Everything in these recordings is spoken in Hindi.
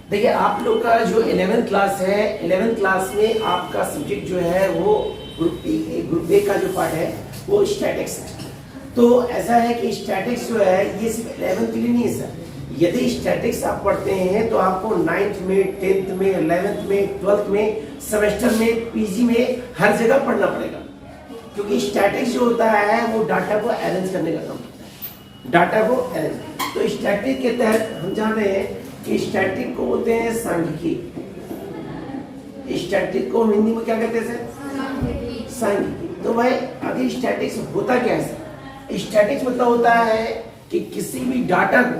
देखिए आप लोग का जो 11th क्लास है, 11th क्लास में आपका सब्जेक्ट जो है वो ग्रुप ए का जो पार्ट है वो स्टैटिक्स है। तो ऐसा है कि स्टैटिक्स जो है ये सिर्फ 11th के लिए नहीं है सर। यदि स्टैटिक्स आप पढ़ते हैं तो आपको 9th में, 10th में, 11th में, 12th में, सेमेस्टर में, पीजी में हर जगह पढ़ना पड़ेगा, क्योंकि स्टैटिक्स जो होता है वो डाटा को अरेंज करने का काम करता है। डाटा को अरेंज, तो स्टैटिक के तहत हम जान रहे हैं कि स्टैटिक को बोलते हैं सांख्यिकी। स्टैटिक को हिंदी में क्या कहते हैं सर? सांख्यिकी। तो भाई अभी स्टैटिक्स होता क्या है सर? स्टैटिक्स मतलब होता है कि किसी भी डाटा को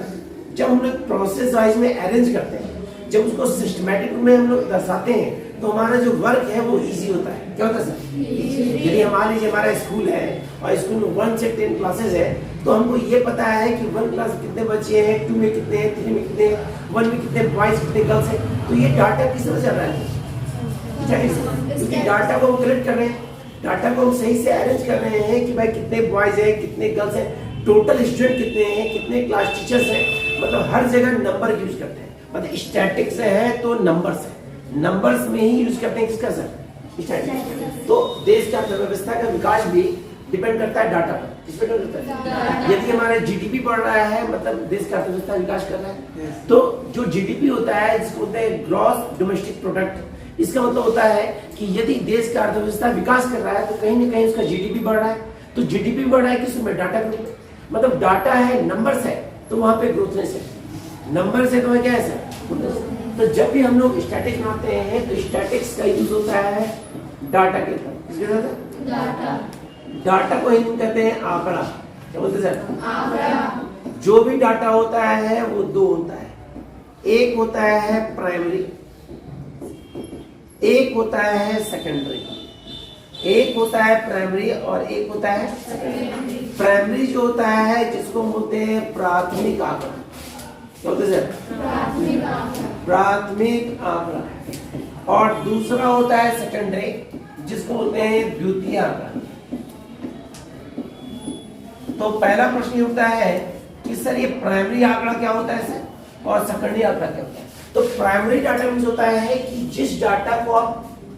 जब हम लोग प्रोसेस वाइज में अरेंज करते हैं, जब उसको सिस्टमैटिक में हम लोग दर्शाते हैं, तो हमारा जो वर्क है वो इजी होता है। क्या होता है सर? यदि मान लीजिए हमारा स्कूल है और स्कूल में 1 से 10 क्लासेस है, तो हमको ये पता है कि 1 क्लास में कितने बच्चे हैं, 2 में कितने हैं, 3 में कितने हैं, 1 में कितने बॉयज कितने गर्ल्स हैं। तो ये डाटा किस तरह चल रहा है? क्योंकि डाटा को हम कलेक्ट कर रहे हैं, डाटा को हम सही से अरेंज कर रहे हैं कि भाई कितने बॉयज हैं, कितने गर्ल्स हैं, टोटल स्टूडेंट कितने हैं, कितने क्लास टीचर्स हैं, मतलब हर जगह नंबर यूज करते हैं। मतलब स्टैटिक्स है तो नंबर्स है, नंबर्स में ही यूज करते हैं किसका सर? स्टैटिक्स। तो देश का अर्थव्यवस्था का विकास भी डिपेंड करता है डाटा पर। किस पे डिपेंड करता है? यदि हमारा जीडीपी बढ़ रहा है मतलब देश का अर्थव्यवस्था विकास कर रहा है। तो जो जीडीपी होता है जिसको बोलते हैं ग्रॉस डोमेस्टिक प्रोडक्ट, इसका मतलब होता है कि यदि देश का अर्थव्यवस्था विकास कर रहा है तो कहीं ना कहीं उसका जीडीपी बढ़ रहा है। तो जीडीपी बढ़ रहा है किस में? डाटा के रूप में। मतलब डाटा है, नंबर्स है, तो वहां पे ग्रोथनेस है। नंबर से तो क्या है सर? तो जब भी हम लोग स्टैटिक्स बनाते हैं तो स्टैटिक्स का यूज होता है डाटा के साथ। किसके साथ? डाटा। डाटा को हिंदी कहते हैं आंकड़ा। क्या बोलते हैं सर? आंकड़ा। जो भी डाटा होता है वो 2 होता है, एक होता है प्राइमरी, एक होता है सेकेंडरी। एक होता है प्राइमरी और एक होता है सेकेंडरी। प्राइमरी जो होता है जिसको बोलते हैं प्राथमिक आंकड़ा। क्या होता है सर? प्राथमिक आंकड़ा। और दूसरा होता है सेकेंडरी, जिसको बोलते हैं द्वितीय आंकड़ा। तो पहला प्रश्न होता है कि सर ये प्राइमरी आंकड़ा क्या होता है सर, और सेकेंडरी आंकड़ा क्या होता है? तो प्राइमरी डाटा मींस होता है कि जिस डाटा को आप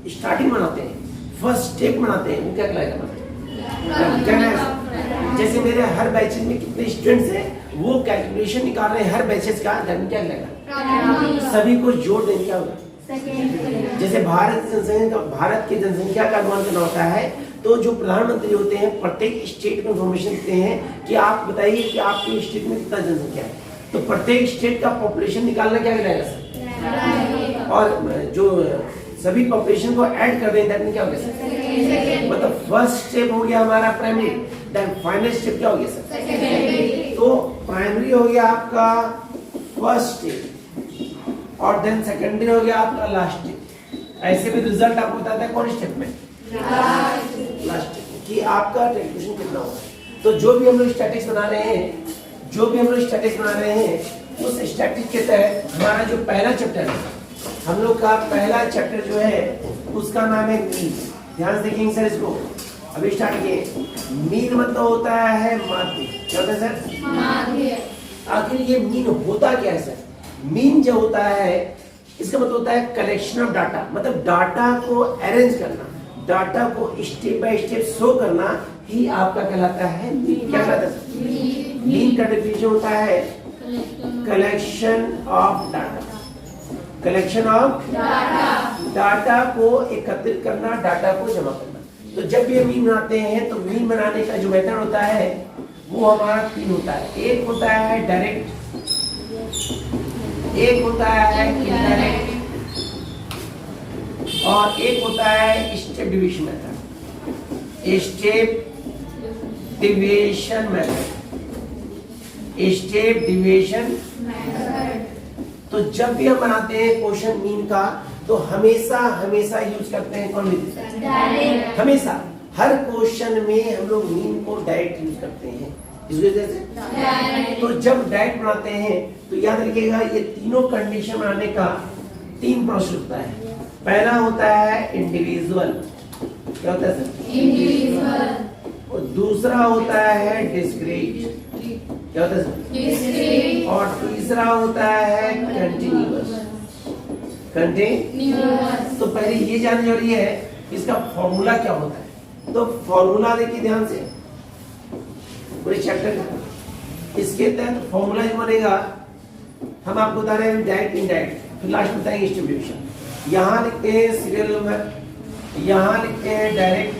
स्टार्टिंग बनाते हैं, फर्स्ट स्टेप बनाते हैं, वो क्या कहलाएगा? जैसे मेरे हर बैचेज में कितने स्टूडेंट्स हैं वो कैलकुलेशन निकाल रहे हैं हर बैचेज का, क्या कहलाएगा? सभी को जोड़ देने क्या होगा? जैसे भारत की जनसंख्या का अनुमान करना होता है, तो जो प्रधानमंत्री होते हैं प्रत्येक स्टेट को इन्फॉर्मेशन देते हैं कि आप बताइए कि आपके स्टेट में कितना जनसंख्या है। तो प्रत्येक स्टेट का पॉपुलेशन निकालना क्या कहलाएगा सर? और जो सभी पॉपुलेशन को ऐड कर दें दैट क्या हो गया सर? मतलब फर्स्ट स्टेप हो गया हमारा प्राइमरी, देन फाइनल स्टेप क्या हो गया सर? सेकेंडरी। तो प्राइमरी हो गया आपका फर्स्ट स्टेप और देन सेकेंडरी हो गया आपका लास्ट स्टेप। ऐसे भी रिजल्ट आपको बताता है कौन स्टेप में? लास्ट स्टेप कि आपका कैलकुलेशन कितना होगा। तो जो भी हम लोग स्टैटिक्स बना रहे हैं, उस स्टैटिक के तहत हमारा जो पहला चैप्टर है, हम लोग का पहला चैप्टर जो है उसका नाम है मीन। ध्यान से देखेंगे सर इसको, अभी स्टार्ट किए। मीन मतलब होता है माध्य। क्या होता है सर? माध्य। आखिर ये मीन होता क्या है सर? मीन जो होता है इसका मतलब होता है कलेक्शन ऑफ डाटा, मतलब डाटा को अरेंज करना, डाटा को स्टेप बाय स्टेप शो करना ही आपका कहलाता है मीन। क्या कहलाता है? मीन का डेफिनेशन होता है collection of data. Collection of data को एकत्रित करना, डाटा को जमा करना। तो जब भी मीन बनाते हैं तो मीन बनाने का जो मेथड होता है वो हमारा 3 होता है। एक होता है डायरेक्ट, एक होता है इनडायरेक्ट, और एक होता है step division method. Step division method, step division method. तो जब भी हम बनाते हैं क्वेश्चन मीन का तो हमेशा यूज करते हैं कौन मेथड? डायरेक्ट। हमेशा हर क्वेश्चन में हम लोग मीन को डायरेक्ट यूज करते हैं। इस वजह से तो जब डायरेक्ट बनाते हैं तो याद रखिएगा ये तीनों कंडीशन बनाने का 3 प्रोसेस होता है। पहला होता है इंडिविजुअल। क्या होता है सर? इंडिविजुअल। और दूसरा होता है डिस्क्रीट। क्या होता है सर? डिस्क्रीट। और तीसरा होता है कंटिन्यूअस। कंटिन्यूअस। तो पहले ये जानना जरूरी है इसका फॉर्मूला क्या होता है। तो फॉर्मूला देखिए ध्यान से पूरे चैप्टर का, इसके तहत फॉर्मूला जो बनेगा हम आपको बता रहे हैं डायरेक्ट इनडायरेक्ट, फिर लास्ट में बताएंगे डिस्ट्रीब्यूशन। यहाँ लिखते हैं सीरियल नंबर, यहाँ लिखते हैं डायरेक्ट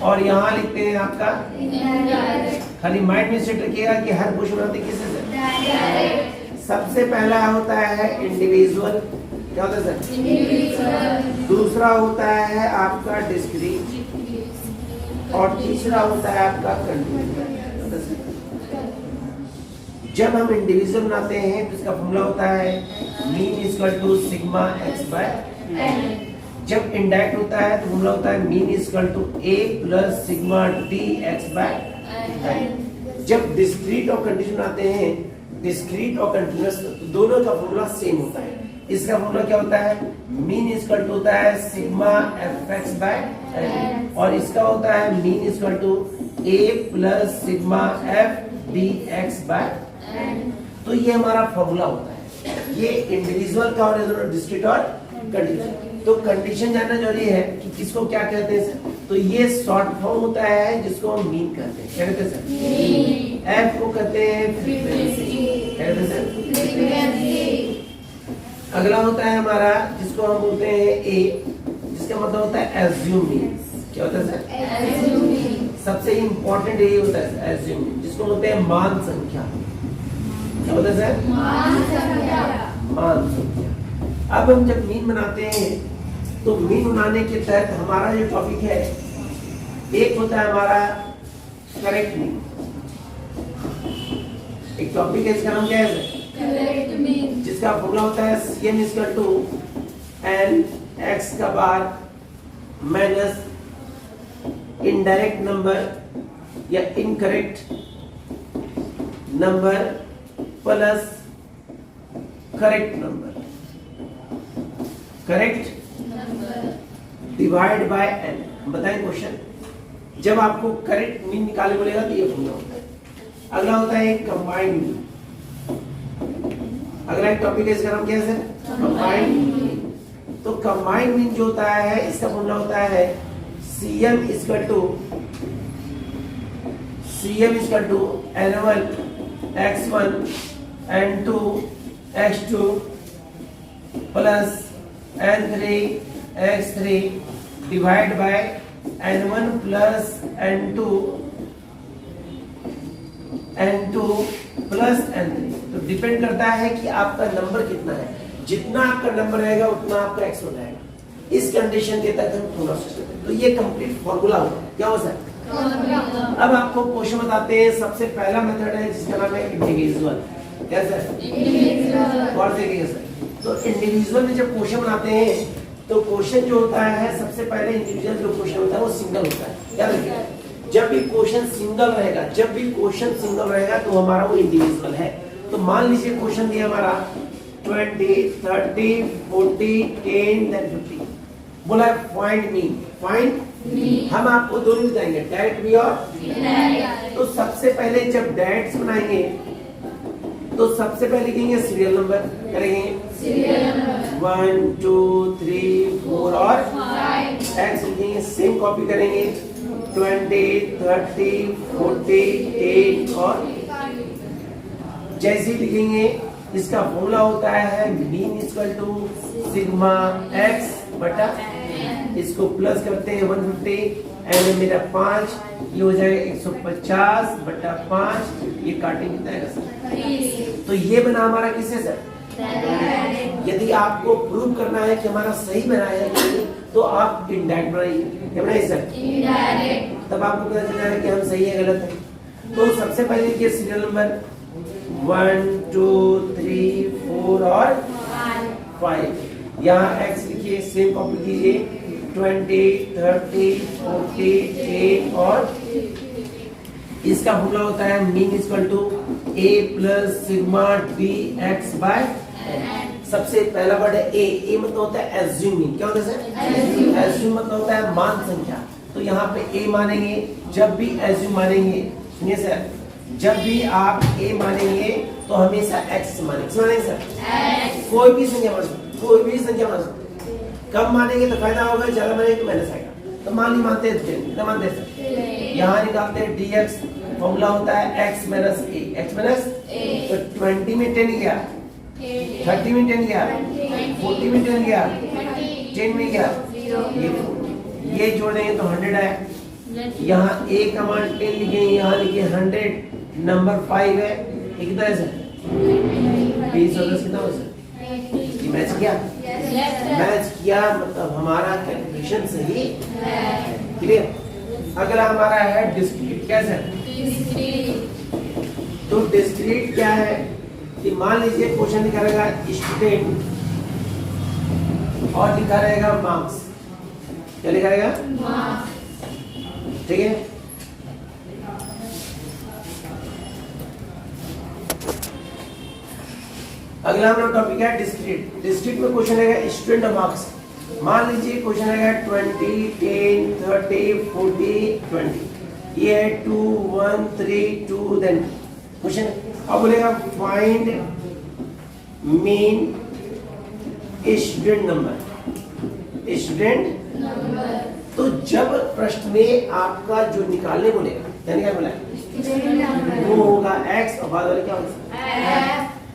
और यहाँ लिखते हैं आपका इनडायरेक्ट। खाली माइंड में सेट रखिएगा कि हर क्वेश्चन बनाते किससे से डायरेक्ट। सबसे पहला होता है इंडिविजुअल, क्या होता है सर? इंडिविजुअल। दूसरा होता है आपका डिस्क्रीट और तीसरा होता है आपका कंटिन्यूअस। जब हम इंडिविजुअल बनाते हैं तो इसका फॉर्मूला होता है mean equal to sigma X by N. जब इनडायरेक्ट होता है तो फॉर्मूला होता है mean equal to A plus sigma D X by N. जब डिस्क्रीट और कंटिन्यूअस बनाते हैं, डिस्क्रीट और कंटिन्यूअस दोनों का फॉर्मूला सेम होता है। इसका फॉर्मूला क्या होता है? मीन इक्वल टू होता है sigma F X by N और इसका होता है mean equal to A plus sigma F D X by N. तो ये हमारा फॉर्मूला होता है, ये इंडिविजुअल का और डिस्क्रीट और कंटिन्यूअस। तो कंडीशन जानना जरूरी है कि किसको क्या कहते हैं सर। तो ये शॉर्ट फॉर्म होता है जिसको हम मीन कहते हैं। क्या कहते हैं सर? एफ को कहते हैं फ्रीक्वेंसी। क्या कहते हैं सर? फ्रीक्वेंसी। अगला होता है हमारा जिसको हम बोलते हैं ए, जिसका मतलब होता है एज्यूम मीन। क्या होता है सर? Assume mean. सबसे इंपॉर्टेंट ये होता है एज्यूम मीन, जिसको बोलते हैं मान संख्या। क्या होता है सर? मान संख्या। मान संख्या। अब हम जब मीन बनाते हैं तो मीन बनाने के तहत हमारा जो टॉपिक है, एक होता है हमारा करेक्ट मीन। एक टॉपिक है इसका नाम क्या है? करेक्ट मीन, जिसका फॉर्मूला होता है CM equal to N X का बार माइनस इनडायरेक्ट नंबर या incorrect number plus correct number. Correct divide by N. बताएं क्वेश्चन, जब आपको करेक्ट मीन निकालने बोलेगा तो ये फॉर्मूला होता है। अगला होता है कंबाइंड मीन। अगला एक टॉपिक है, इसका नाम क्या है सर? Combined mean. तो कंबाइंड मीन जो होता है इसका फॉर्मूला होता है CM equal to N1 X1 N2 X2 plus N3 X3 divide by N1 plus N2 plus N3। तो डिपेंड करता है कि आपका नंबर कितना है। जितना आपका नंबर रहेगा उतना आपका एक्स हो जाएगा। इस कंडीशन के तहत हम थोड़ा सा, तो ये कंप्लीट फॉर्मूला हो क्या हो सर? अब आपको क्वेश्चन बताते हैं। सबसे पहला मेथड है जिसका नाम है इंडिविजुअल। क्या सर? इंडिविजुअल। और देखिए सर, तो इंडिविजुअल में जब क्वेश्चन बनाते हैं तो क्वेश्चन जो होता है सबसे पहले इंडिविजुअल जो क्वेश्चन होता है वो सिंगल होता है। क्या देखिए, जब भी क्वेश्चन सिंगल रहेगा तो हमारा वो इंडिविजुअल है। तो मान लीजिए क्वेश्चन दिया हमारा 20, 30, 40, 10, 50, बोला फाइंड मीन। फाइंड हम आपको दोनों बताएंगे, डायरेक्ट भी और इनडायरेक्ट। तो सबसे पहले जब डायरेक्ट बनाएंगे तो सबसे पहले लिखेंगे सीरियल नंबर। करेंगे सीरियल नंबर 1, 2, 3, 4 और 5 एक्स लिखेंगे। सेम कॉपी करेंगे 20, 30, 40, 10 और जैसे लिखेंगे इसका फॉर्मूला होता है mean equal to sigma X बटा, इसको प्लस करते हैं 150 एन मेरा 5, ये हो जाएगा 150 बटा 5, ये काटेंगे कितना आएगा सर? तो ये बना हमारा किससे सर? यदि आपको प्रूव करना है कि हमारा सही बना है तो आप इनडायरेक्ट बनाइए। क्या बनाइए सर? इनडायरेक्ट। तब आपको पता चल जाएगा कि हम सही है गलत है। तो सबसे पहले लिखिए सीरियल नंबर 1, 2, 3, 4 और 5। यहाँ एक्स लिखिए, सेम कॉपी कीजिए 20, 30, 40, 10 और इसका फॉर्मूला होता है mean equal to a plus sigma D X by N. सबसे पहला वर्ड है ए मतलब होता है एज्यूमिंग। क्या होता है सर? एज्यूम मतलब होता है मान संख्या। तो यहाँ पे ए मानेंगे, जब भी एज्यूम मानेंगे, सुनिए सर, जब भी आप ए मानेंगे तो हमेशा एक्स मानेंगे सर। कोई भी संख्या मान सकते, कोई भी संख्या मान सकते हैं। कम मानेंगे तो फायदा होगा, ज्यादा मानेंगे तो माइनस आएगा। तो मान नहीं मानते हैं कितना मानते हैं? यहाँ निकालते हैं dx, फॉर्मूला होता है x minus a, x minus तो 20 में 10 गया, 30 में 10 गया, 40 में 10 गया, 10 में गया, ये जोड़ देंगे तो 100 आया। यहाँ a का मान 10 लिखे, यहाँ लिखे 100, नंबर 5 है, ये कितना है सर? 20 और 10 कितना हो सर? ये मैच किया? मैच किया, मतलब हमारा कैलकुलेशन सही। क्लियर? अगला हमारा है डिस्क्रीट। क्या सर? तो डिस्क्रीट क्या है कि मान लीजिए क्वेश्चन लिखा रहेगा स्टूडेंट और लिखा रहेगा मार्क्स। क्या लिखा रहेगा? मार्क्स। ठीक है, अगला हमारा टॉपिक है डिस्क्रीट। डिस्क्रीट में क्वेश्चन रहेगा स्टूडेंट और मार्क्स। मान लीजिए क्वेश्चन रहेगा 20, 10, 30, 40, 20। ये है 2, 1, 3, 2 देन क्वेश्चन। अब बोलेगा find mean student number. Student number, तो जब प्रश्न में आपका जो निकालने बोलेगा, यानी क्या बोला है? वो होगा x और बाद वाले क्या होगा?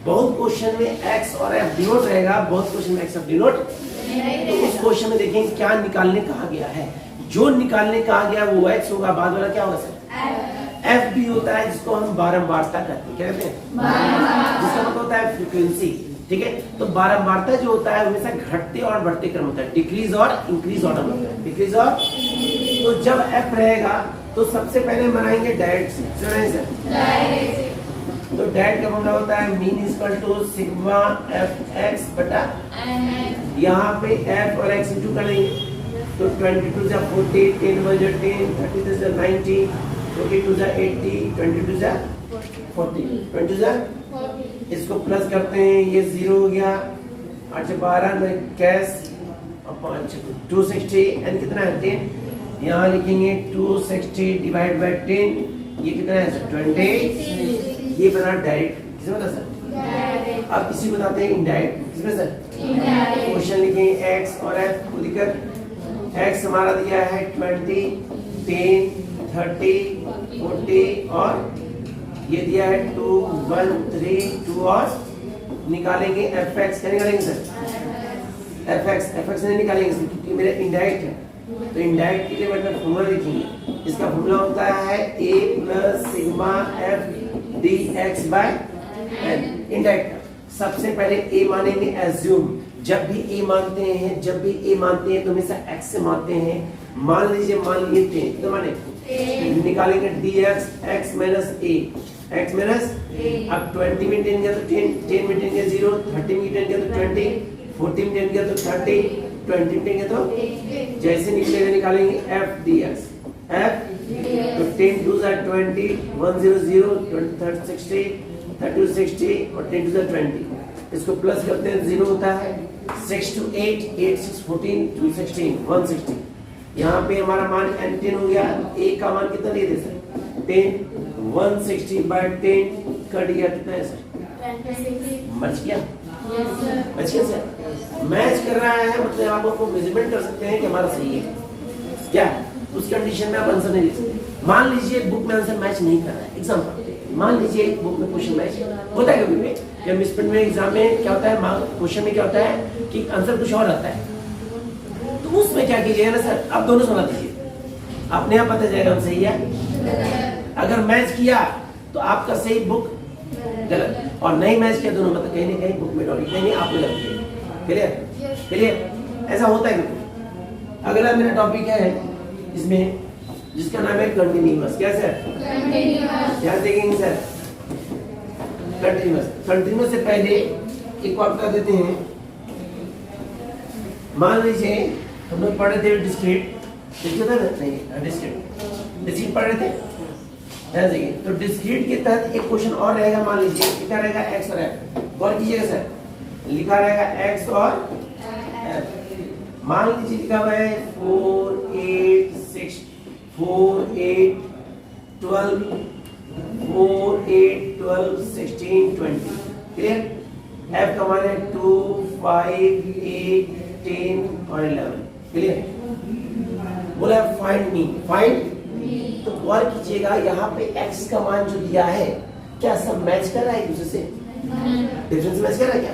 बहुत क्वेश्चन में x और f डिनोट रहेगा, बहुत क्वेश्चन में x और डिनोट। तो उस क्वेश्चन में देखेंगे क्या निकालने कहा गया है। जो निकालने कहा गया वो x होगा, बाद वाला क्या होगा सर? f भी होता है, जिसको हम बारंबारता कहते हैं। क्या कहते हैं? जिसका मतलब होता है फ्रीक्वेंसी। ठीक है, तो बारंबारता जो होता है हमेशा घटते और बढ़ते क्रम होता है, डिक्रीज और इंक्रीज ऑर्डर होता है, डिक्रीज और। तो जब f रहेगा तो सबसे पहले बनाएंगे डायरेक्ट से। तो डायरेक्ट का फॉर्मूला होता है mean equal to sigma F X बटा, यहाँ पे f और x इंटू कर लेंगे तो 22 जा 40, 10 जा 10, 30 जा 90, 42 जा 80, 22 जा 40, 20 जा 40। इसको प्लस करते हैं, ये 0 हो गया, 8 12 में कैश और 5 260 एंड कितना है 10। यहाँ लिखेंगे 260 डिवाइड बाय 10, ये कितना है सर 20। ये बना डायरेक्ट, किसमें बता सर? अब इसी बताते हैं इनडायरेक्ट। किसमें सर? क्वेश्चन लिखेंगे x और f को लिखकर, x हमारा दिया है 20, 10, 30, 40 और ये दिया है 2, 1, 3, 2 और निकालेंगे fx। क्या निकालेंगे सर? fx नहीं निकालेंगे सर, क्योंकि मेरा इनडायरेक्ट है। तो इनडायरेक्ट के लिए मतलब फॉर्मूला लिखेंगे, इसका फॉर्मूला होता है a plus sigma f dx by n। Indirect सबसे पहले a मानेंगे एज्यूम। जब भी a मानते हैं तो हमेशा x से मानते हैं। मान लीजिए 10 तो माने निकालेंगे dx x minus a, x minus. अब 20 में 10 गया तो 10, 10 में 10 गया 0, 30 में 10 गया तो 20, 40 में 10 गया तो 30, 20 में 10 गया तो जैसे निकलेगा निकालेंगे f dx। f तो 10 2 जा 20, 1 0 0, 20 60, 32 60 और 10 2 जा 20। इसको प्लस करते हैं 0 होता है, 6 to 8, 8 6 14, 2 16, 160। यहाँ पे हमारा मान n10 हो गया। a का मान कितना दिए थे सर? 10, 160 by 10 कट गया, कितना है सर? 26। बच गया? बच गया सर। मैच कर रहा है मतलब आप आपको मेजरमेंट कर सकते हैं कि हमारा सही है क्या। उस कंडीशन में आप आंसर नहीं लिख सकते। मान लीजिए बुक में आंसर मैच नहीं कर रहा है, एग्जाम्पल मान लीजिए बुक में क्वेश्चन मैच होता है कभी भी। जब मिसप्रिंट में एग्जाम में क्या होता है, क्वेश्चन में क्या होता है कि आंसर कुछ और आता है, तो उसमें क्या कीजिएगा ना सर, आप दोनों सुना दीजिए, अपने आप पता चलेगा हम सही है। अगर मैच किया तो आपका सही बुक गलत, और नहीं मैच किया दोनों मतलब कहीं ना कहीं बुक में डॉली, कहीं आप गलत। क्लियर? क्लियर? ऐसा होता है। अगला मेरा टॉपिक है इसमें जिसका नाम है कंटिन्यूअस। क्या सर? कंटिन्यूअस। क्या देखेंगे सर? कंटिन्यूअस। कंटिन्यूअस से पहले एक बात बता देते हैं। मान लीजिए हम लोग पढ़ रहे थे डिस्क्रीट, डिस्क्रीट पढ़ रहे थे। तो डिस्क्रीट के तहत एक क्वेश्चन और रहेगा। मान लीजिए कितना रहेगा x और f। गौर कीजिएगा सर, लिखा रहेगा x और f। मान लीजिए लिखा हुआ है 4 8 6 4 8 12 4 8 12 16 20। क्लियर? एफ का मान है 2, 5, 8, 10 और 11। क्लियर? बोला फाइंड मी, फाइंड। तो गौर कीजिएगा यहाँ पे x का मान जो दिया है क्या सब मैच कर रहा है एक दूसरे से? डिफरेंस मैच कर रहा है क्या?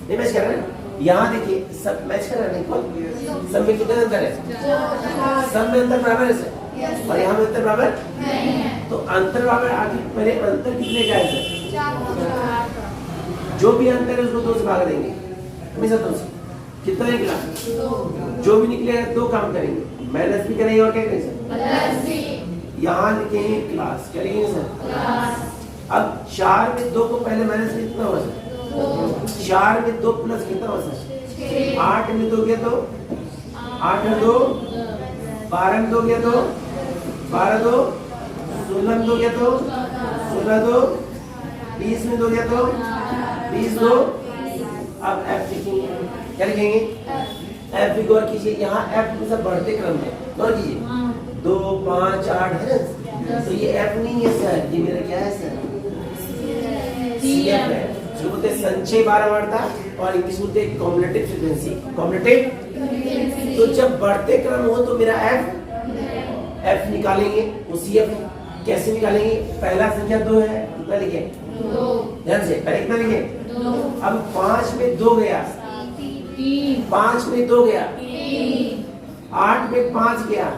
नहीं मैच कर रहा है। यहाँ देखिए सब मैच कर रहा है, नहीं? सब में कितना अंतर है? सब में अंतर बराबर है सर, और यहाँ में अंतर बराबर नहीं है। तो अंतर बराबर आगे पहले अंतर कितने का है सर? जो भी अंतर है उसको 2 से भाग देंगे, हमेशा 2 से। कितना निकला? 2। जो भी निकलेगा 2 काम करेंगे, माइनस भी करेंगे और क्या करेंगे सर? यहाँ लिखेंगे क्लास, क्या लिखेंगे सर? अब 4 में 2 को पहले माइनस कितना हुआ सर? 4 में 2 प्लस कितना हुआ सर? 8 में 2 गया तो 8 में 2, 12 में 2 गया तो 12 2, 16 में 2 गया तो 16 2, 20 में 2 गया तो 20 2। अब एफ लिखेंगे, क्या लिखेंगे? एफ भी गौर कीजिए, यहाँ एफ में सब बढ़ते क्रम है, गौर कीजिए 2 5 8 है, तो ये एफ नहीं है सर, ये मेरा क्या है सर? सीएफ है, जो बोलते हैं संचय बारंबारता, और इंग्लिश बोलते हैं कॉम्युलेटिव फ्रीक्वेंसी। कॉम्युलेटिव, तो जब बढ़ते क्रम हो तो मेरा एफ निकालेंगे, वो सीएफ है। कैसे निकालेंगे? पहला संख्या 2 है, कितना लिखे? 2। ध्यान से, पहले कितना लिखे? 2। अब 5 में 2 गया, 5 में 2 गया, 8 में 5 गया,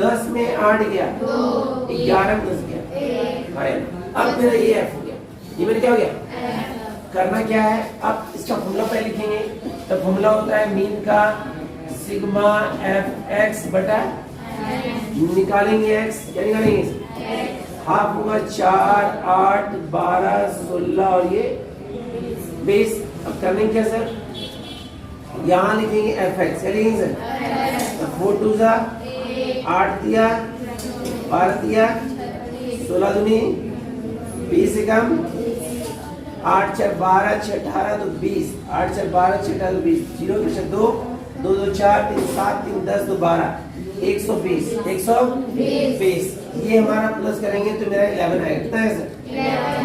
10 में 8 गया, 11 में 10 गया। अब मेरा ये एफ हो गया, ये मेरा क्या हो गया? करना क्या है? अब इसका फॉर्मूला पहले लिखेंगे। तो फॉर्मूला होता है मीन का सिग्मा एफ एक्स बटा, निकालेंगे एक्स, क्या निकालेंगे? हाफ होगा 4, 8, 12, 16 और ये 20। अब करने क्या सर? यहाँ लिखेंगे एफ एक्स, क्या लिखेंगे सर? 4 2 जा 8 दिया, 12 दिया, 16 दूनी 20 से कम, 8 4 12 6 18 तो 20, 8 4 12 6 18 तो 20, 0 के 2 2 2 4 3 7 3 10 2 12, 120 120। ये हमारा प्लस करेंगे तो मेरा 11 आएगा। कितना है सर?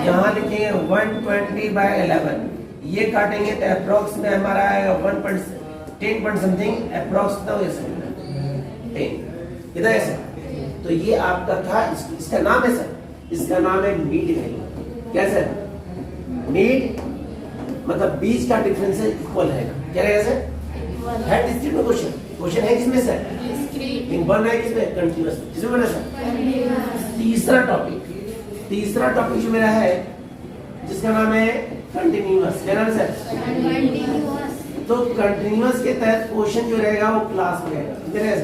यहाँ लिखेंगे 120/11, ये काटेंगे तो अप्रोक्स में हमारा आएगा 10 पॉइंट समथिंग, अप्रोक्स कितना होगा सर? 10। कितना है सर? तो ये आपका था, इसका नाम है सर, इसका नाम है मीड वैल्यू। क्या सर? मीड मतलब बीच का डिफरेंस इक्वल रहेगा। क्या रहेगा सर? है डिस्क्रीट में क्वेश्चन, क्वेश्चन है किसमें सर? डिस्क्रीट। बन रहा है किसमें? कंटीन्यूअस। किसमें बना सर? तीसरा टॉपिक जो मेरा है जिसका नाम है कंटीन्यूअस। क्या नाम है सर? कंटीन्यूअस। तो कंटीन्यूअस के तहत क्वेश्चन जो रहेगा वो क्लास में रहेगा। किधर है?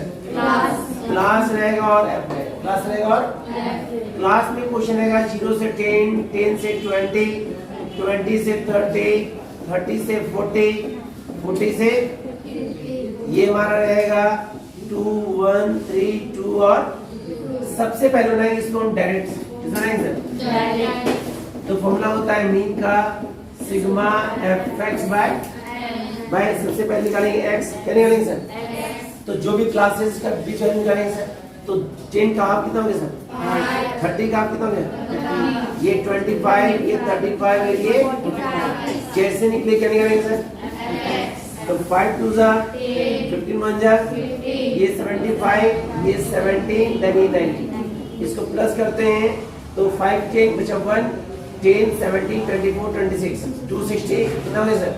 क्लास रहेगा और एफ रहेगा। क्लास रहेगा और क्लास में क्वेश्चन रहेगा 0 से 10, 10 से 20, 20 से 30, 30 से 40, 40 से ये हमारा रहेगा 2 1 3 2। और सबसे पहले बनाएंगे इसको हम डायरेक्ट। किसमें बनाएंगे सर? तो फॉर्मूला होता है मीन का सिग्मा एफ एक्स बाय सबसे पहले निकालेंगे एक्स। क्या निकालेंगे सर? तो जो भी क्लासेस का बीच वैल्यू निकालेंगे सर। तो 10 का हाफ कितना हो गया सर? 30 का हाफ कितना हो गया? ये 25, ये 35, ये कैसे निकले? क्या निकालेंगे सर? तो 5 2 जा 15 1 जा, ये 75, ये 17, देन ये 90। इसको प्लस करते हैं तो 5 के बचा 1, 10 17 24 26 260। कितना हो गया सर?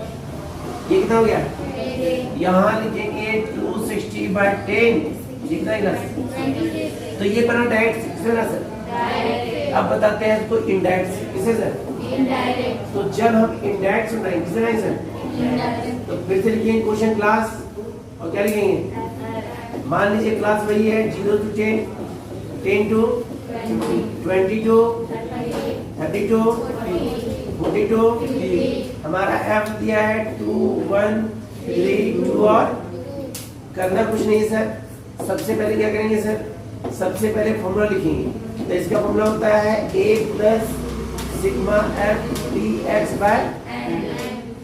ये कितना हो गया? यहाँ लिखेंगे 260/10, कितना है? तो ये बना डायरेक्ट। किससे बना सर? अब बताते हैं इसको इनडायरेक्ट। किसे सर? इनडायरेक्ट। तो जब हम इनडायरेक्ट सुन रहे हैं किसे बनाएंगे सर? तो फिर से लिखेंगे क्वेश्चन क्लास, और क्या लिखेंगे? मान लीजिए क्लास वही है 0 to 10, 10 to 22, 32, 42। हमारा एफ दिया है 2 1 3 2। और करना कुछ नहीं सर। सबसे पहले क्या करेंगे सर? सबसे पहले फॉर्मूला लिखेंगे। तो इसका फॉर्मूला होता है a plus sigma F D X by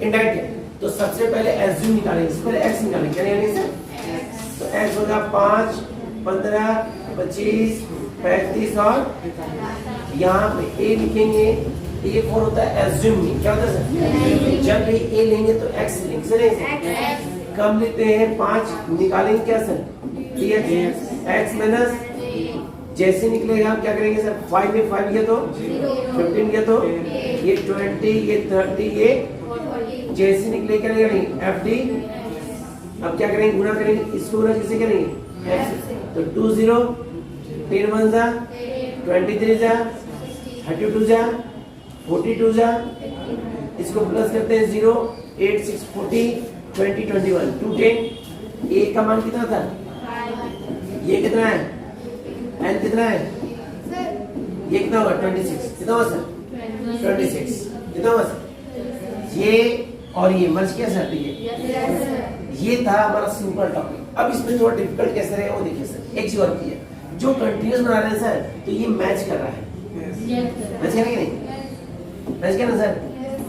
indirect. तो सबसे पहले एज्यूम निकालेंगे, इससे पहले एक्स निकालेंगे। क्या निकालेंगे सर? तो एक्स होगा 5 15 25 35 और यहाँ पे a लिखेंगे ए फॉर होता है एज्यूमिंग, क्या होता है सर? जब भी ए लेंगे तो एक्स लेंगे सर। कम लेते हैं 5, निकालेंगे क्या सर? एक्स माइनस, जैसे निकलेगा हम क्या करेंगे सर? 5 में 5 गया तो 15 गया तो ये 20, ये 30, ये जैसे निकले क्या करेंगे? F D. अब क्या करेंगे? गुना करेंगे, इसको गुना किससे करेंगे? एक्स। तो 2 0 10 1 जा 23 जा 32 जा 42 जा, इसको प्लस करते हैं 0 8 6 40 20 21 210। ए का मान कितना था? ये कितना है? एन कितना है? ये कितना होगा? 26। कितना हुआ सर? 26। कितना हुआ सर? ये और ये मर्ज किया सर? ये था हमारा सिंपल टॉपिक। अब इसमें थोड़ा डिफिकल्ट कैसे रहेगा वो देखिए सर। एक चीज और की है, जो कंटिन्यूस बना रहे हैं सर, तो ये मैच कर रहा है। मैच करेंगे नहीं? मैच करना सर,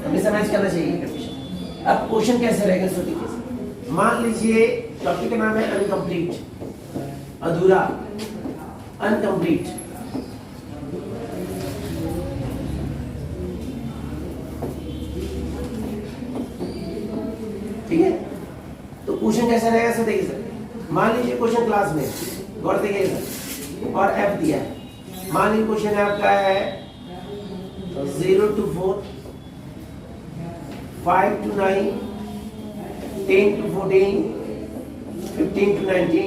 हमेशा मैच करना चाहिए कंडीशन। अब क्वेश्चन कैसे रहेगा सो देखिए सर। मान लीजिए टॉपिक का नाम है अनकंप्लीट, अधूरा, अनकंप्लीट। ठीक है, तो क्वेश्चन कैसा रहेगा सर? देखिए सर, मान लीजिए क्वेश्चन क्लास में गौर देखिए सर, और एफ दिया है। मान लीजिए क्वेश्चन आपका है 0 to 4, 5 to 9, 10 to 14, 15 to 19,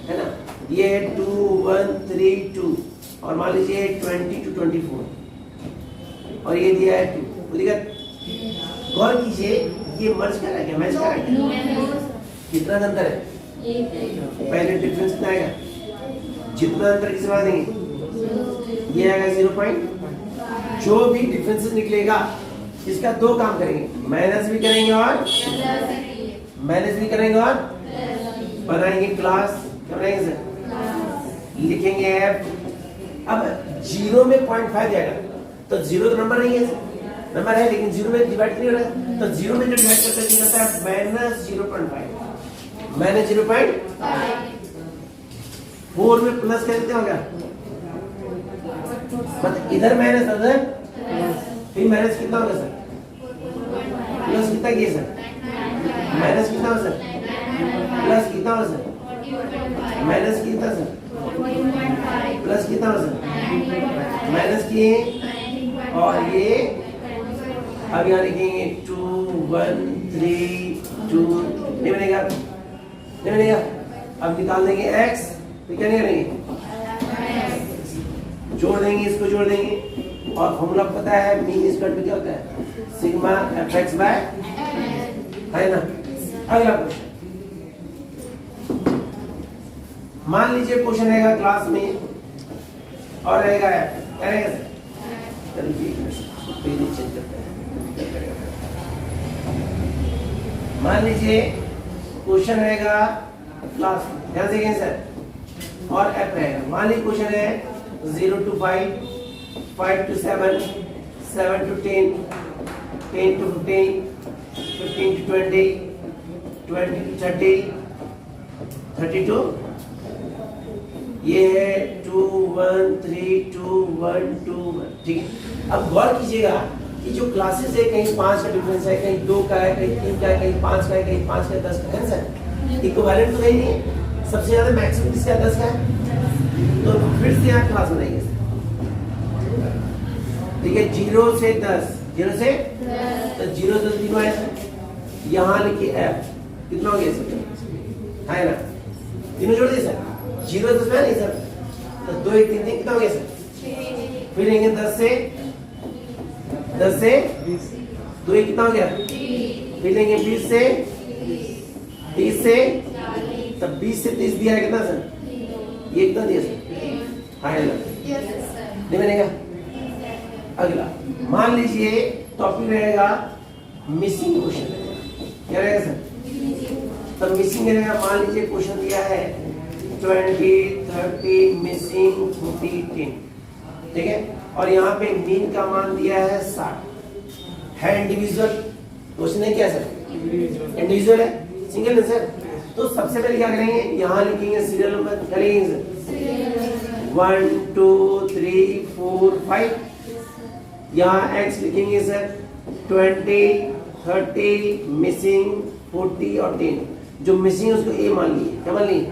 है ना? ये 2 1 3 2, और मान लीजिए 20 to 24, और ये दिया है 2। देखिए गौर कीजिए, ये मर्ज कर रहा है क्या? मैच कर रहा है क्या? कितना अंतर है? पहले डिफरेंस कितना आएगा? जितना अंतर किस बात देंगे? ये आएगा 0. जो भी डिफरेंसेस निकलेगा इसका दो काम करेंगे, माइनस भी करेंगे और माइनस भी करेंगे और बनाएंगे क्लास। क्या बनाएंगे सर? लिखेंगे एफ। अब 0 में 0.5 जाएगा तो 0 तो नंबर नहीं है सर, नंबर है लेकिन 0 में डिवाइड नहीं हो रहा है, तो 0 में जो डिवाइड करते हैं निकलता है माइनस 0.5, माइनस 0.5। 4 में प्लस कर देते हो क्या? मतलब इधर माइनस उधर, फिर माइनस कितना होगा सर? प्लस कितना किया सर? माइनस कितना होगा सर? प्लस कितना होगा सर? माइनस कितना सर? प्लस कितना होगा सर? माइनस किए, और ये अब यहाँ लिखेंगे 2 1 3 2, नहीं बनेगा, नहीं बनेगा। अब निकाल देंगे x, तो क्या नहीं करेंगे? जोड़ देंगे, इसको जोड़ देंगे, और फॉर्मूला पता है मीन स्क्वायर पे क्या होता है? सिग्मा fx बाय, है ना? अगला क्वेश्चन, मान लीजिए क्वेश्चन रहेगा क्लास में और रहेगा क्या रहेगा सर? मान लीजिए क्वेश्चन रहेगा क्लास में, ध्यान से देखिए सर, और एफ रहेगा। मान लीजिए क्वेश्चन है 0 to 5, 5 to 7, 7 to 10, 10 to 15, 15 to 20, 20 to 30, 30 to, ये है 2 1 3 2 1 2 1। ठीक है, अब गौर कीजिएगा कि जो क्लासेस है कहीं 5 का डिफरेंस है, कहीं 2 का है, कहीं 3 का है, कहीं 5 का है, कहीं 5 का 10 का है सर। इक्विवेलेंट तो है ही नहीं, सबसे ज्यादा मैक्सिमम किसका है? 10 का है। तो फिर से यहाँ क्लास बनाएंगे, ठीक है? 0 से 10, 0 से तो 0 से 3 आया सर। यहाँ लिखिए एफ, कितना हो गया सर? है ना? तीनों जोड़ दिए सर, 0 से 10 में नहीं सर, तो 2 1 3 कितना हो गया सर? फिर लेंगे 10 से 2 कितना हो गया? फिर लेंगे 20 से 30 से, तब 20 से 30 दिया है कितना सर? ये कितना दिया सर? हाँ नहीं बनेगा। अगला मान लीजिए टॉपिक रहेगा मिसिंग क्वेश्चन, क्या रहेगा सर? तो मिसिंग रहेगा, मान लीजिए क्वेश्चन दिया है 20 30 मिसिंग 40 10, ठीक है? और यहाँ पे मीन का मान दिया है 60 है। इंडिविजुअल क्वेश्चन है क्या सर? इंडिविजुअल है, सिंगल है सर। तो सबसे पहले क्या करेंगे? यहाँ लिखेंगे सीरियल नंबर, क्या लिखेंगे सर? 1 2 3 4 5, यहाँ x लिखेंगे सर 20, 30, मिसिंग 40 और 10। जो मिसिंग है उसको ए मान लिए। क्या मान लिए?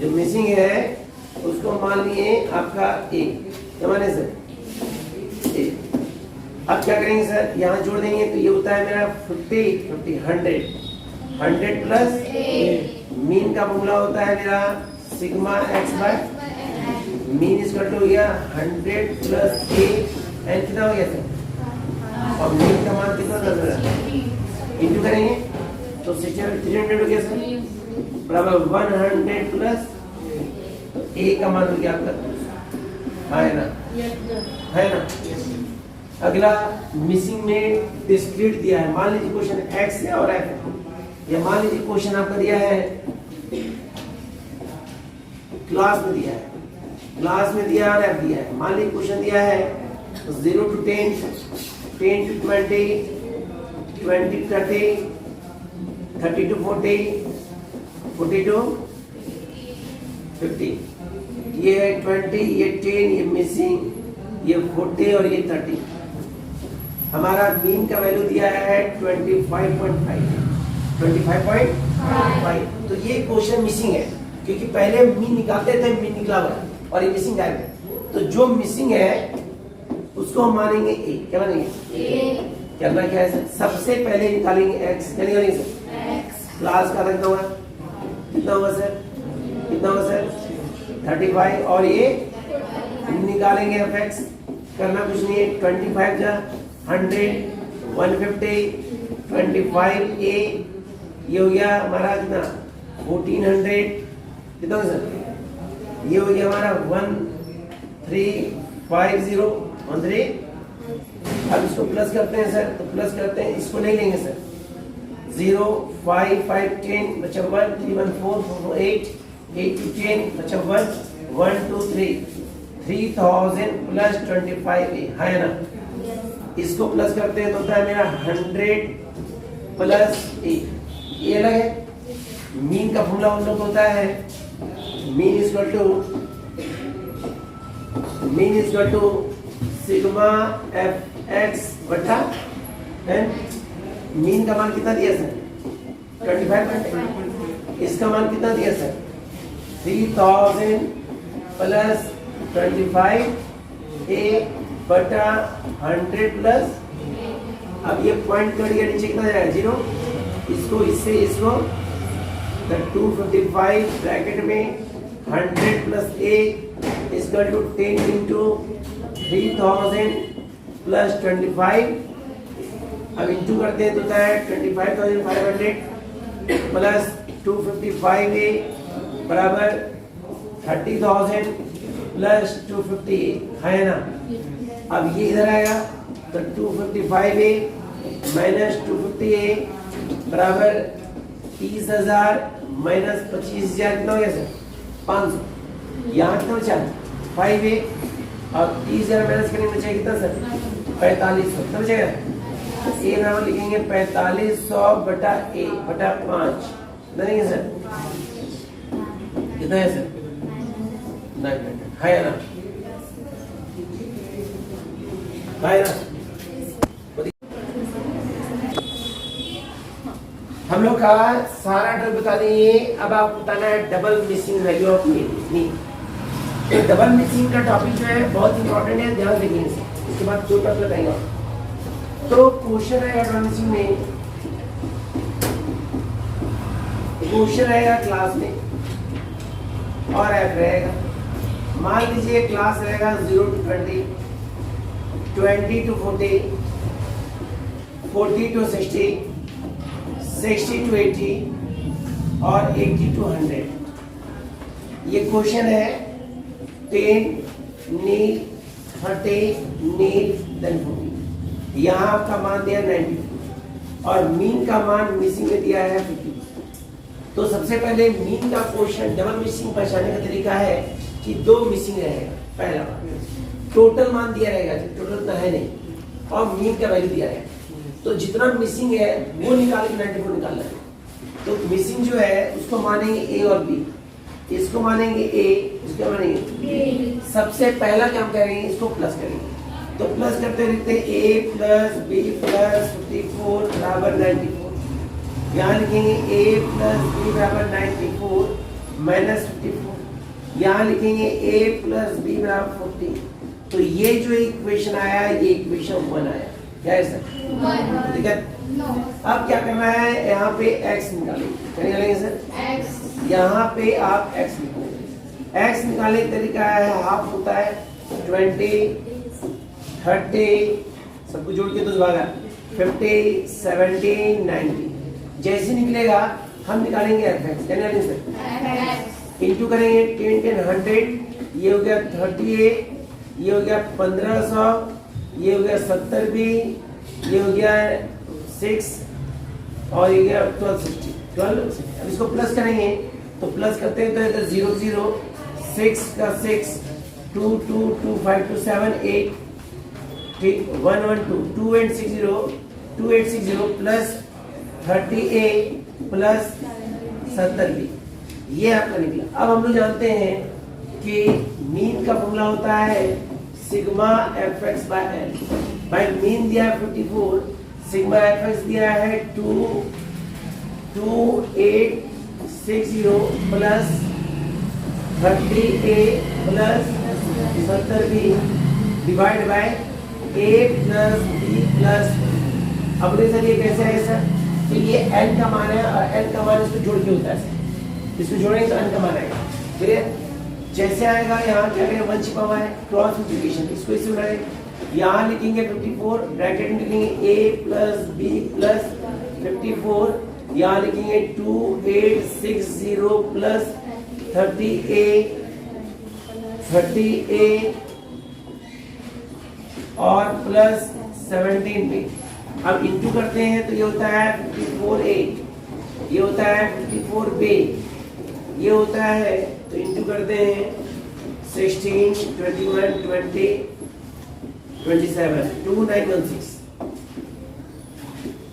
जो मिसिंग है उसको मान लिए आपका ए। क्या माने सर? ए। अब क्या करेंगे सर, यहाँ जोड़ देंगे तो ये होता है मेरा 50, 100 प्लस मीन का फॉर्मूला होता है मेरा sigma X by mean equal to हो गया 100 प्लस ए एन कितना हो गया सर, और मीन का मान कितना था सर, इंटू करेंगे तो 300 हो गया सर, बराबर 100 प्लस ए का मान हो गया आपका, है ना, है ना। अगला मिसिंग में डिस्क्रीट दिया है, मान लीजिए क्वेश्चन एक्स है और एफ है, या मान लीजिए क्वेश्चन आपका दिया है क्लास में दिया है, क्लास में दिया और एफ दिया है। मान लीजिए क्वेश्चन दिया है 0 to 10, 10 to 20, 20 to 30, 30 to 40, 40 to 50। ये 20, ये 10, ये मिसिंग, ये 40 और ये 30। हमारा मीन का वैल्यू दिया है 25.5, 25.5। तो ये क्वेश्चन मिसिंग है, क्योंकि पहले मीन निकालते थे, मीन निकला हुआ है और ये मिसिंग गायब है। तो जो मिसिंग है उसको हम मानेंगे ए। क्या मानेंगे? ए। करना क्या है सर, सबसे पहले निकालेंगे एक्स। क्या निकालेंगे सर? एक्स। क्लास का कितना होगा, कितना होगा सर, कितना होगा सर 35, और ये निकालेंगे एफ एक्स। करना कुछ नहीं है, 25 जा 100, 150, 25 ए, ये हो गया हमारा कितना 1400, कितना होगा सर, ये हो गया हमारा 1350, 13। अब इसको प्लस करते हैं सर, तो प्लस करते हैं, इसको नहीं लेंगे सर, 0, 5, 5, 10 बचा 1, 3, 1, 4, 4, 8, 8 to 10 बचा 1, 1, 2, 3, 3000 प्लस 25 है ना। इसको प्लस करते हैं तो होता है मेरा 100 प्लस ये अलग है। मीन का फॉर्मूला हम लोग होता है mean equal to sigma F X बटा एन। मीन का मान कितना दिया सर, 25। इसका मान कितना दिया सर, 3000 प्लस 25 ए बटा 100 प्लस, अब ये पॉइंट कट गया, नीचे कितना जाएगा 0। इसको इससे इसको 255 ब्रैकेट में 100 plus A equal to 10 into 3000 plus 25। अब इंटू करते हैं तो होता है 25,500 प्लस 255 ए बराबर 30,000 प्लस 250 है ना। अब ये इधर आएगा तो 255 ए माइनस 250 ए बराबर 30,000 माइनस 25,000 कितना हो गया सर, 500। यहाँ कितना बचा 5 ए और 30,000 माइनस करने में बचा कितना सर, 4500। कितना बचेगा, ए बराबर लिखेंगे 4500 बटा ए बटा 5 देंगे सर, कितना है सर 900 है ना, है ना। हम लोग का सारा ट्रिक बता देंगे। अब आपको बताना है double missing value of mean. तो डबल मिसिंग का टॉपिक जो है बहुत इंपॉर्टेंट है, ध्यान रखिए इसे। इसके बाद दो टॉपिक बताएंगे। तो क्वेश्चन रहेगा डबल मिसिंग में, क्वेश्चन रहेगा क्लास में और एफ रहेगा। मान लीजिए क्लास रहेगा 0 to 20, 20 to 40, 40 to 60, 60 to 80 और 80 to 100। ये क्वेश्चन है 10 नील 30 नील देन 40। यहाँ आपका मान दिया 90 और मीन का मान मिसिंग में दिया है 50। तो सबसे पहले मीन का क्वेश्चन डबल मिसिंग पहचानने का तरीका है कि दो मिसिंग रहेगा। पहला टोटल मान दिया रहेगा, टोटल तो है नहीं, और मीन का वैल्यू दिया रहेगा। तो जितना मिसिंग है वो निकाल के 94 निकालना है। तो मिसिंग जो है उसको मानेंगे ए और बी, इसको मानेंगे ए, इसको मानेंगे बी। सबसे पहला काम करेंगे इसको प्लस करेंगे, तो प्लस करते लिखते ए प्लस बी प्लस 54 बराबर 94। यहाँ लिखेंगे ए प्लस बी बराबर 94 माइनस 54। यहाँ लिखेंगे ए प्लस बी बराबर 40। तो ये जो इक्वेशन आया ये इक्वेशन 1 आया। क्या है सर? ठीक है। अब क्या करना है, यहाँ पे x निकालेंगे। क्या निकालेंगे सर? x। यहाँ पे आप x लिखोगे। x निकालने का तरीका है, हाफ होता है 20 30, सबको जोड़ के 2 भागा 50 70 90। जैसे निकलेगा हम निकालेंगे fx। क्या निकालेंगे सर? इंटू करेंगे 10 10 100, ये हो गया 38, ये हो गया 1500, ये हो गया 70 भी, ये हो गया 6 और ये गया 1260। अब इसको प्लस करेंगे तो प्लस करते हैं तो इधर 0 0 6 का 6 2 2 2 5 2 7 8 ठीक 1 1 2 2 8 6 0 2 8 6 0 प्लस 38 प्लस 70 भी, ये आपका निकला। अब हम लोग जानते हैं कि मीन का फॉर्मूला होता है सिग्मा fx बाय एल। भाई मीन दिया है 54, सिग्मा fx दिया है 2860 प्लस 38 प्लस 70 भी divide by a plus b plus. अब सर ये कैसे है सर? तो ये n का मान है और n का मान इसको जोड़ के होता है सर। इसको जोड़ेंगे तो n का मान आएगा। क्लियर? जैसे आएगा यहाँ क्या करेंगे 1 छिपा हुआ है, क्रॉस मल्टीप्लिकेशन, इसको इसे बनाएंगे। यहाँ लिखेंगे 54 ब्रैकेट में लिखेंगे a प्लस b प्लस 54, यहाँ लिखेंगे 2860 प्लस 38 और प्लस 17 भी। अब इंटू करते हैं तो ये होता है 54a, ये होता है 54b, ये होता है तो इंटू करते हैं 16 21 20 27 2916।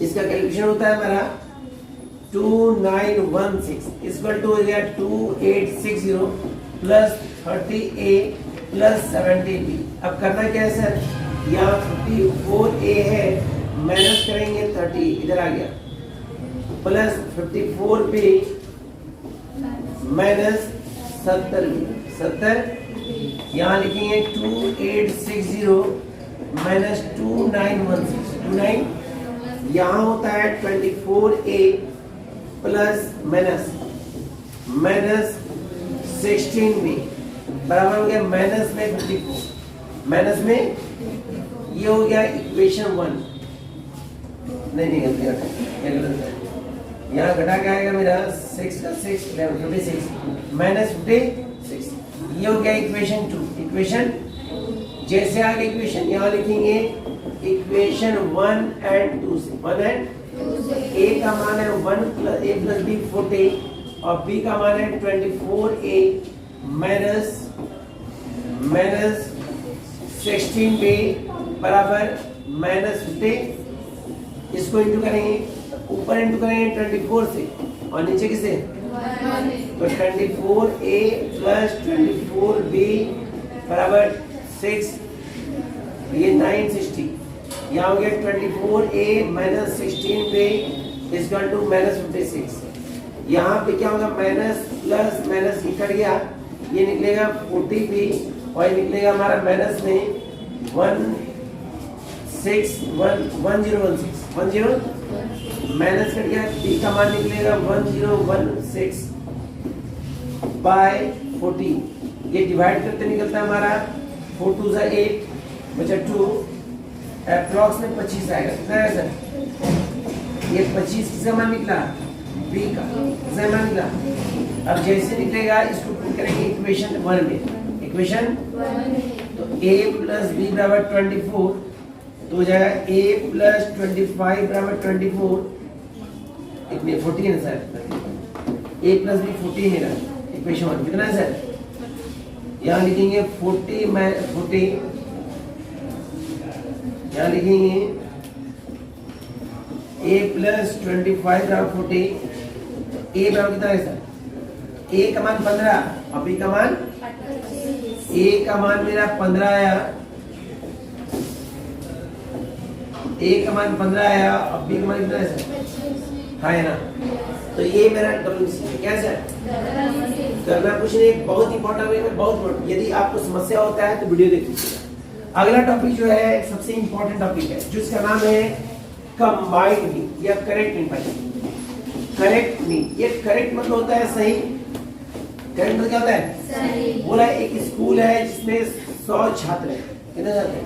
इसका कैलकुलेशन होता है हमारा 2916 इक्वल टू हो गया 2860 प्लस 30a प्लस 70b। अब करना क्या है सर? यहाँ 54a है, माइनस करेंगे 30, इधर आ गया, प्लस 54b माइनस 70, यहाँ लिखेंगे 2860 माइनस 2916, यहाँ होता है 24a प्लस माइनस 16b बराबर हो गया माइनस में 54, माइनस में ये हो गया इक्वेशन 1। नहीं यहाँ घटा के आएगा मेरा 6 का 6 56 माइनस 56, ये हो गया इक्वेशन 2। इक्वेशन जैसे आगे इक्वेशन यहाँ लिखेंगे इक्वेशन 1 एंड 2 से 1 एंड a का मान है 1 प्लस a प्लस b 40 और b का मान है 24a माइनस 16b बराबर माइनस 50। इसको इंटू करेंगे, ऊपर इंटू करेंगे 24 से और नीचे किसे? तो 24a प्लस 24b बराबर 6, ये 960, यहाँ हो गया 24a minus 16b equal to minus 56। यहाँ पे क्या होगा? माइनस प्लस माइनस कट गया, ये निकलेगा 40b और ये निकलेगा हमारा माइनस में 1016 माइनस कट गया, b का मान निकलेगा 1016 बाय 14। ये डिवाइड करते निकलता है हमारा 4 2 जा 8 बचा 2, अप्रॉक्स में 25 आएगा। कितना है सर? ये 25 किसका मान निकला? b का किसका मान निकला? अब जैसे निकलेगा इसको पुट करेंगे इक्वेशन 1 में। इक्वेशन तो a प्लस b बराबर 24, तो हो जाएगा a प्लस 25 बराबर 24, इतने 14 है सर। a प्लस b 14 है ना इक्वेशन 1। कितना है सर? यहाँ लिखेंगे 40 यहाँ लिखेंगे a प्लस 25 बराबर 40, a बराबर कितना है सर? a का मान 15 और b का मान, a का मान मेरा 15 आया A का मान 15 आया और B का मान कितना है सर? हाँ है ना। तो ये मेरा WC है। क्या सर? करना कुछ नहीं, बहुत इंपॉर्टेंट है, बहुत इंपॉर्टेंट। यदि आपको समस्या होता है तो वीडियो देख लीजिएगा। अगला टॉपिक जो है सबसे इंपॉर्टेंट टॉपिक है, जिसका नाम है कंबाइंड मीन या करेक्ट मीन। करेक्ट मीन, ये करेक्ट मतलब होता है सही। करेक्ट मतलब क्या होता है? सही। बोला एक स्कूल है जिसमें 100 छात्र हैं। कितने छात्र हैं?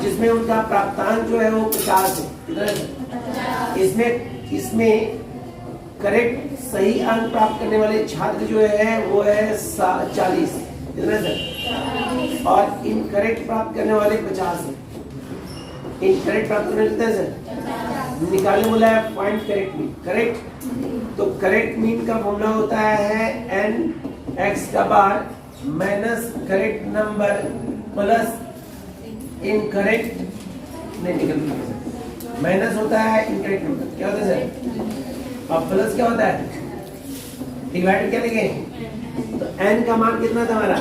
जिसमें उनका प्राप्तांक जो है वो 50 है। कितना है? इसमें करेक्ट सही अंक प्राप्त करने वाले छात्र जो है वो है 40। कितना सर? और इनकरेक्ट प्राप्त करने वाले 50 है। इनकरेक्ट प्राप्त करने कितने सर? निकालने बोला है फाइंड करेक्ट मीन। करेक्ट, तो करेक्ट मीन का फॉर्मूला होता है n x का bar minus correct number plus incorrect, नहीं निकल माइनस होता है इनकरेक्ट नंबर। क्या होता है सर? और प्लस क्या होता है? डिवाइड क्या लिखे? तो n का मान कितना था हमारा?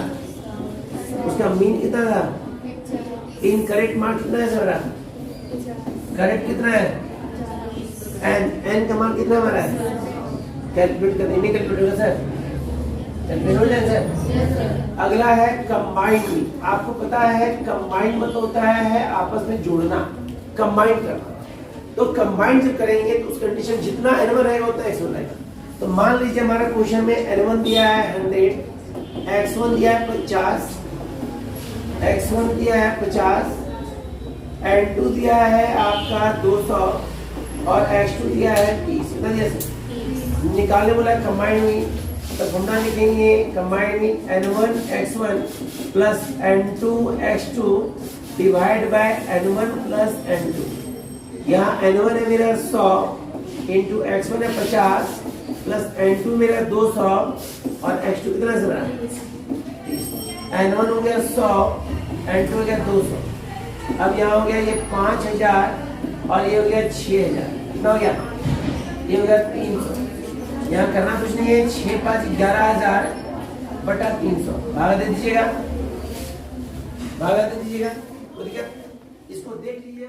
उसका मीन कितना था? इनकरेक्ट मान कितना है सर? करेक्ट कितना है? n का मान कितना हमारा है? कैलकुलेट करने नहीं कैलकुलेट होगा सर? कैलकुलेट हो जाएगा सर? अगला है कंबाइंड मीन। आपको पता है कंबाइंड मतलब होता है आपस में जोड़ना, कंबाइन करना। तो कंबाइन जब करेंगे तो उस कंडीशन जितना n1 रहेगा उतना x1 रहेगा। तो मान लीजिए हमारा क्वेश्चन में n1 दिया है 100, x1 दिया है 50, x1 दिया है 50, n2 दिया है आपका 200 और x2 दिया है 30। कितना दिया सर? निकालने बोला कंबाइंड मीन। तो फॉर्मूला लिखेंगे combined mean n1 x1 plus n2 x2 divide by n1 plus n2। यहाँ n1 है मेरा 100 इंटू x1 है 50 प्लस n2 मेरा 200 और x2 कितना से बना? n1 हो गया 100, n2 हो गया 200। अब यहाँ हो गया ये 5000 और ये हो गया 6000। कितना हो गया? ये हो गया 300। यहाँ करना कुछ नहीं है, 6 5 11,000 बटा 300 भागा दे दीजिएगा, भागा दे दीजिएगा। इसको देख लीजिए।